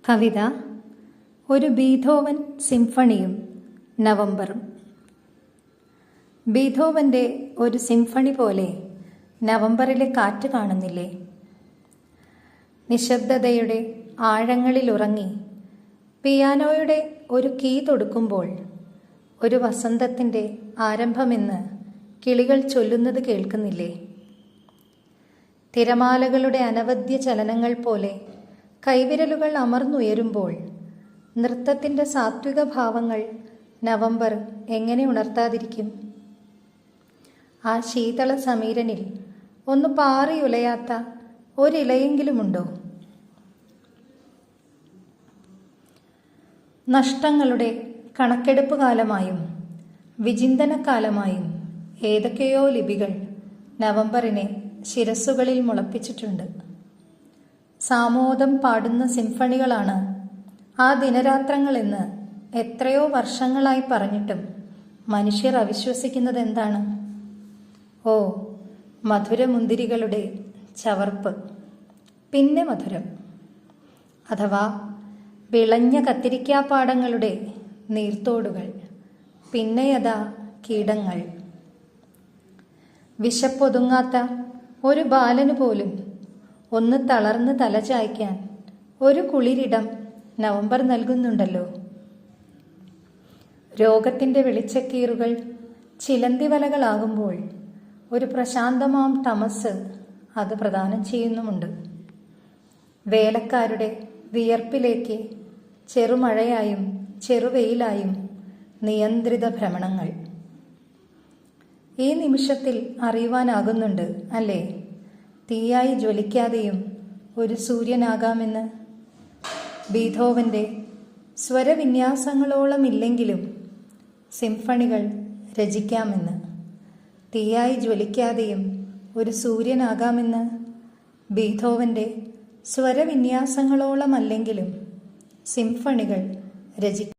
കവിത ഒരു ബീഥോവൻ സിംഫണിയും നവംബറും. ബീഥോവൻ്റെ ഒരു സിംഫണി പോലെ നവംബറിലെ കാറ്റ് കാണുന്നില്ലേ? നിശബ്ദതയുടെ ആഴങ്ങളിലുറങ്ങി പിയാനോയുടെ ഒരു കീ തൊടുക്കുമ്പോൾ ഒരു വസന്തത്തിൻ്റെ ആരംഭമെന്ന് കിളികൾ ചൊല്ലുന്നത് കേൾക്കുന്നില്ലേ? തിരമാലകളുടെ അനവധ്യ ചലനങ്ങൾ പോലെ കൈവിരലുകൾ അമർന്നുയരുമ്പോൾ നൃത്തത്തിൻ്റെ സാത്വിക ഭാവങ്ങൾ നവംബർ എങ്ങനെ ഉണർത്താതിരിക്കും? ആ ശീതള സമീരനിൽ ഒന്ന് പാറിയുലയാത്ത ഒരിലയെങ്കിലുമുണ്ടോ? നഷ്ടങ്ങളുടെ കണക്കെടുപ്പ് കാലമായും വിചിന്തനക്കാലമായും ഏതൊക്കെയോ ലിപികൾ നവംബറിനെ ശിരസ്സുകളിൽ മുളപ്പിച്ചിട്ടുണ്ട്. സാമോദം പാടുന്ന സിംഫണികളാണ് ആ ദിനരാത്രങ്ങളെന്ന് എത്രയോ വർഷങ്ങളായി പറഞ്ഞിട്ടും മനുഷ്യർ അവിശ്വസിക്കുന്നത് എന്താണ്? ഓ, മധുരമുന്തിരികളുടെ ചവർപ്പ്, പിന്നെ മധുരം, അഥവാ വിളഞ്ഞ കത്തിരിക്കാപ്പാടങ്ങളുടെ നീർത്തോടുകൾ, പിന്നെയതാ കീടങ്ങൾ. വിശപ്പൊതുങ്ങാത്ത ഒരു ബാലന് പോലും ഒന്ന് തളർന്ന് തലചായ്ക്കാൻ ഒരു കുളിരിടം നവംബർ നൽകുന്നുണ്ടല്ലോ. രോഗത്തിൻ്റെ വെളിച്ചക്കീറുകൾ ചിലന്തിവലകളാകുമ്പോൾ ഒരു പ്രശാന്തമാം തമസ് അത് പ്രദാനം ചെയ്യുന്നുമുണ്ട്. വേലക്കാരുടെ വിയർപ്പിലേക്ക് ചെറുമഴയായും ചെറുവെയിലായും നിയന്ത്രിത ഭ്രമണങ്ങൾ. ഈ നിമിഷത്തിൽ അറിയുവാനാകുന്നുണ്ട് അല്ലേ, തീയായി ജ്വലിക്കാതെയും ഒരു സൂര്യനാകാമെന്ന്. ബീഥോവൻ്റെ സ്വരവിന്യാസങ്ങളോളമില്ലെങ്കിലും സിംഫണികൾ രചിക്കാമെന്ന്. തീയായി ജ്വലിക്കാതെയും ഒരു സൂര്യനാകാമെന്ന്. ബീഥോവൻ്റെ സ്വരവിന്യാസങ്ങളോളമല്ലെങ്കിലും സിംഫണികൾ രചിക്കാം.